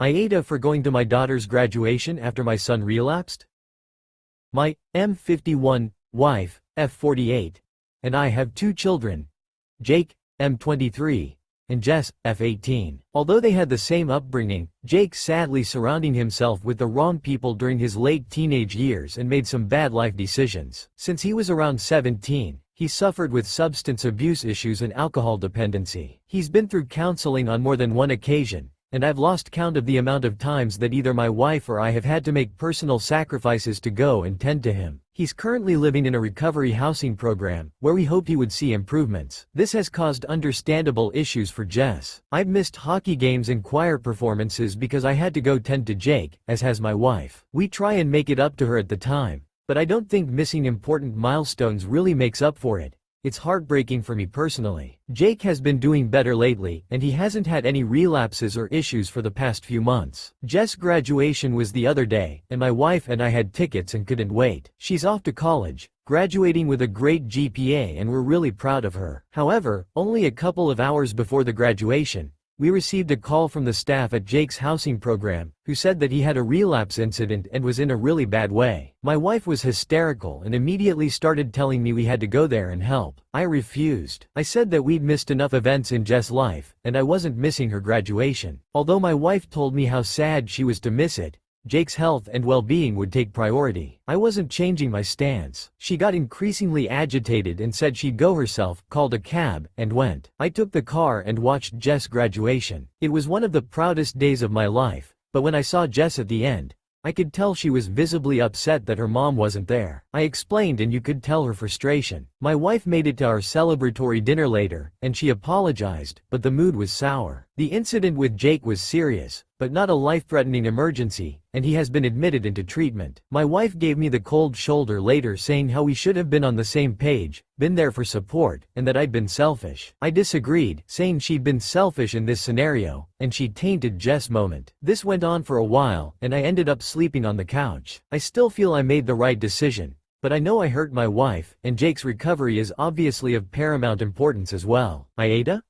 AITA for going to my daughter's graduation after my son relapsed? My M51 wife, F48, and I have 2 children, Jake, M23, and Jess, F18. Although they had the same upbringing, Jake sadly surrounding himself with the wrong people during his late teenage years and made some bad life decisions. Since he was around 17, he suffered with substance abuse issues and alcohol dependency. He's been through counseling on more than one occasion, and I've lost count of the amount of times that either my wife or I have had to make personal sacrifices to go and tend to him. He's currently living in a recovery housing program, where we hoped he would see improvements. This has caused understandable issues for Jess. I've missed hockey games and choir performances because I had to go tend to Jake, as has my wife. We try and make it up to her at the time, but I don't think missing important milestones really makes up for it. It's heartbreaking for me personally. Jake has been doing better lately, and he hasn't had any relapses or issues for the past few months. Jess' graduation was the other day, and my wife and I had tickets and couldn't wait. She's off to college, graduating with a great GPA, and we're really proud of her. However, only a couple of hours before the graduation, we received a call from the staff at Jake's housing program, who said that he had a relapse incident and was in a really bad way. My wife was hysterical and immediately started telling me we had to go there and help. I refused. I said that we'd missed enough events in Jess' life, and I wasn't missing her graduation. Although my wife told me how sad she was to miss it, Jake's health and well-being would take priority. I wasn't changing my stance. She got increasingly agitated and said she'd go herself, called a cab, and went. I took the car and watched Jess' graduation. It was one of the proudest days of my life, but when I saw Jess at the end, I could tell she was visibly upset that her mom wasn't there. I explained and you could tell her frustration. My wife made it to our celebratory dinner later, and she apologized, but the mood was sour. The incident with Jake was serious, but not a life-threatening emergency, and he has been admitted into treatment. My wife gave me the cold shoulder later, saying how we should have been on the same page, been there for support, and that I'd been selfish. I disagreed, saying she'd been selfish in this scenario, and she tainted Jess' moment. This went on for a while, and I ended up sleeping on the couch. I still feel I made the right decision, but I know I hurt my wife, and Jake's recovery is obviously of paramount importance as well. AITA?